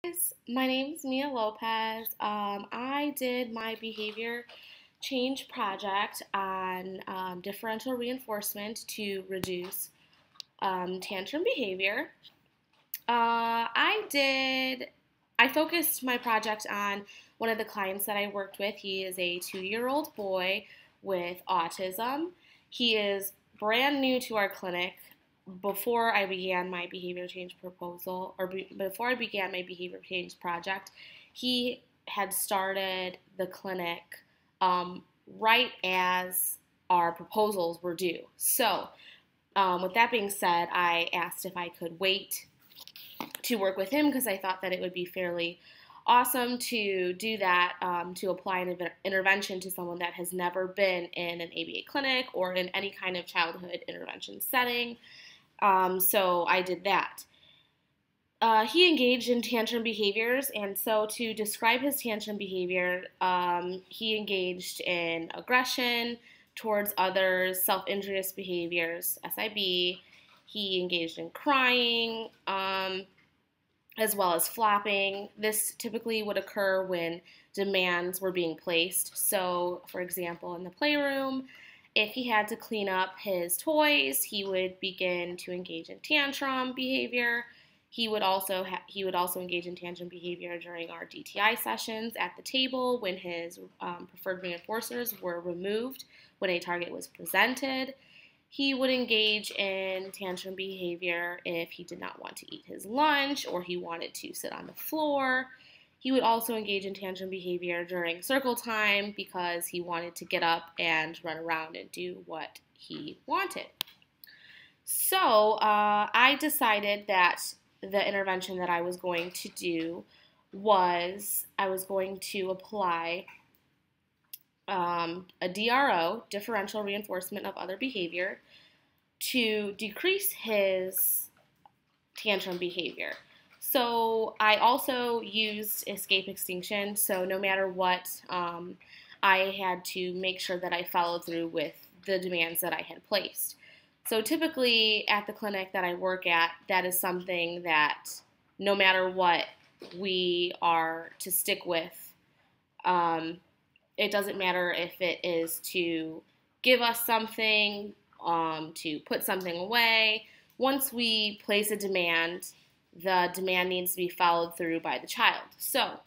My name is Mia Lopez. I did my behavior change project on differential reinforcement to reduce tantrum behavior. I focused my project on one of the clients that I worked with. He is a 2-year-old boy with autism. He is brand new to our clinic. Before I began my behavior change proposal, or before I began my behavior change project, he had started the clinic right as our proposals were due. So, with that being said, I asked if I could wait to work with him because I thought that it would be fairly awesome to do that, to apply an intervention to someone that has never been in an ABA clinic or in any kind of childhood intervention setting. So I did that. He engaged in tantrum behaviors, and so to describe his tantrum behavior, he engaged in aggression towards others, self-injurious behaviors, SIB. He engaged in crying, as well as flopping. This typically would occur when demands were being placed. So, for example, in the playroom, if he had to clean up his toys, he would begin to engage in tantrum behavior. He would also engage in tantrum behavior during our DTI sessions at the table when his preferred reinforcers were removed when a target was presented. He would engage in tantrum behavior if he did not want to eat his lunch or he wanted to sit on the floor. He would also engage in tantrum behavior during circle time because he wanted to get up and run around and do what he wanted. So I decided that the intervention that I was going to do was I was going to apply a DRO, differential reinforcement of other behavior, to decrease his tantrum behavior. So I also used escape extinction, so no matter what, I had to make sure that I followed through with the demands that I had placed. So typically at the clinic that I work at, that is something that no matter what we are to stick with. It doesn't matter if it is to give us something, to put something away. Once we place a demand, the demand needs to be followed through by the child. So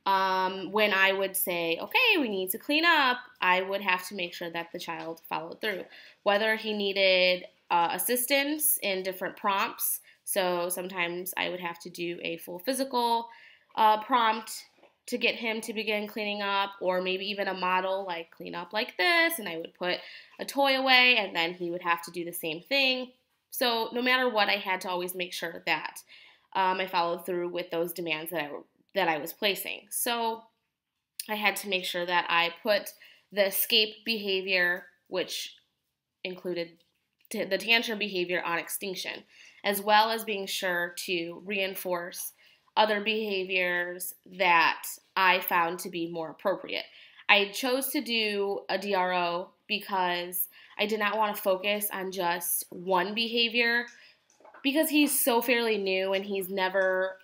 when I would say, okay, we need to clean up, I would have to make sure that the child followed through. Whether he needed assistance in different prompts, so sometimes I would have to do a full physical prompt to get him to begin cleaning up, or maybe even a model like clean up like this, and I would put a toy away, and then he would have to do the same thing. So no matter what, I had to always make sure that I followed through with those demands that I was placing. So I had to make sure that I put the escape behavior, which included the tantrum behavior, on extinction, as well as being sure to reinforce other behaviors that I found to be more appropriate. I chose to do a DRO because I did not want to focus on just one behavior because he's so fairly new and he's never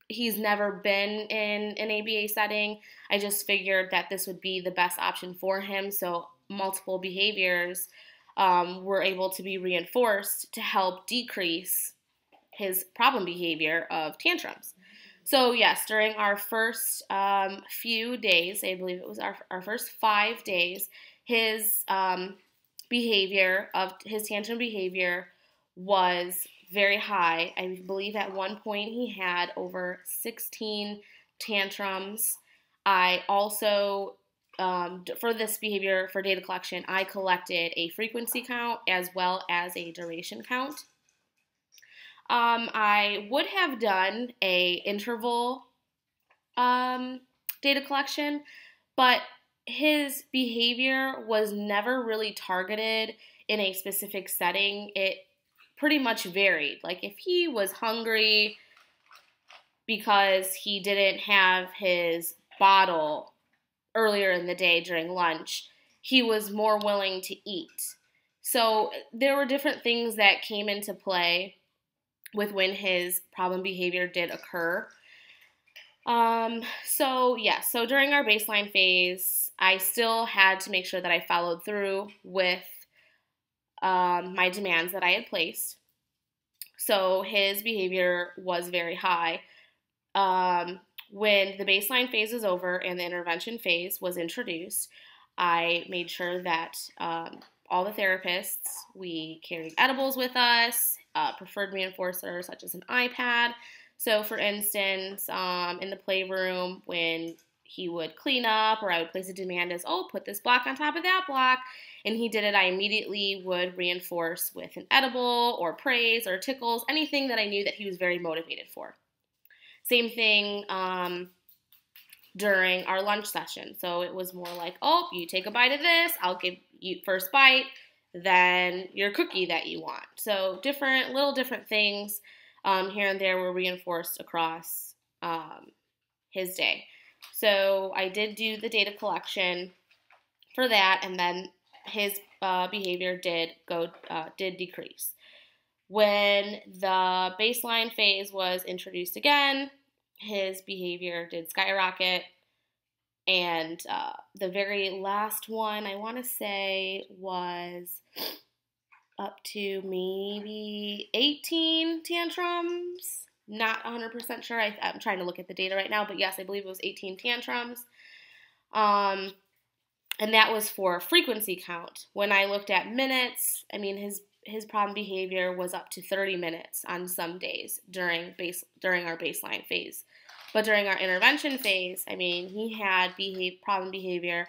been in an ABA setting. I just figured that this would be the best option for him, so multiple behaviors were able to be reinforced to help decrease his problem behavior of tantrums. So yes, during our first few days, I believe it was our first 5 days, his his tantrum behavior was very high. I believe at one point he had over 16 tantrums. I also, for this behavior, for data collection, I collected a frequency count as well as a duration count. I would have done a interval data collection, but his behavior was never really targeted in a specific setting. It pretty much varied. Like if he was hungry because he didn't have his bottle earlier in the day during lunch, he was more willing to eat. So there were different things that came into play with when his problem behavior did occur. So during our baseline phase, I still had to make sure that I followed through with my demands that I had placed. So his behavior was very high. When the baseline phase was over and the intervention phase was introduced, I made sure that all the therapists, we carried edibles with us, preferred reinforcers such as an iPad. So for instance, in the playroom, when he would clean up or I would place a demand as, oh, put this block on top of that block, and he did it, I immediately would reinforce with an edible or praise or tickles, anything that I knew that he was very motivated for. Same thing during our lunch session. So it was more like, oh, you take a bite of this, I'll give you first bite, then your cookie that you want. So little different things here and there were reinforced across his day. So I did do the data collection for that, and then his behavior did decrease. When the baseline phase was introduced again, his behavior did skyrocket, and the very last one, I want to say, was up to maybe 18 tantrums. Not 100% sure. I'm trying to look at the data right now, but yes, I believe it was 18 tantrums. And that was for frequency count. When I looked at minutes, I mean, his problem behavior was up to 30 minutes on some days during our baseline phase. But during our intervention phase, I mean, he had problem behavior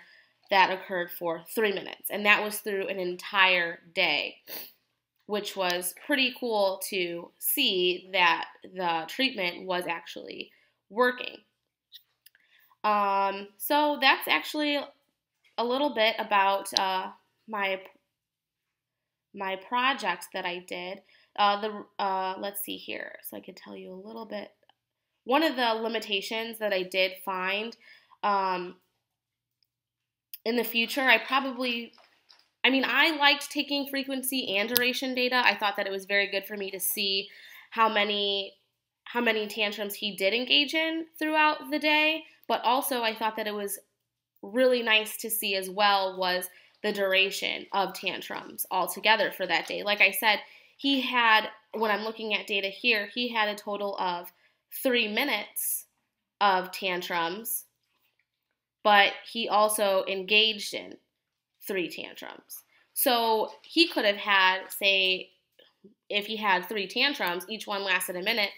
that occurred for 3 minutes, and that was through an entire day, which was pretty cool to see that the treatment was actually working. So that's actually a little bit about my project that I did. Let's see here, so I could tell you a little bit. One of the limitations that I did find in the future, I liked taking frequency and duration data. I thought that it was very good for me to see how many tantrums he did engage in throughout the day, but also I thought that it was really nice to see as well was the duration of tantrums altogether for that day. Like I said, when I'm looking at data here, he had a total of 3 minutes of tantrums, but he also engaged in 3 tantrums. So he could have had, say, if he had 3 tantrums, each one lasted a minute,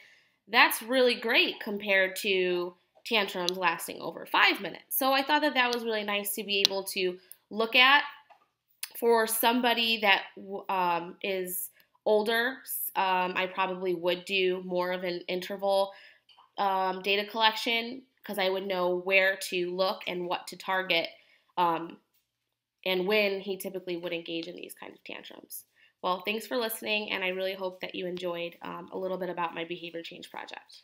that's really great compared to tantrums lasting over 5 minutes. So I thought that was really nice to be able to look at. For somebody that is older, I probably would do more of an interval data collection because I would know where to look and what to target and when he typically would engage in these kinds of tantrums. Well, thanks for listening, and I really hope that you enjoyed a little bit about my behavior change project.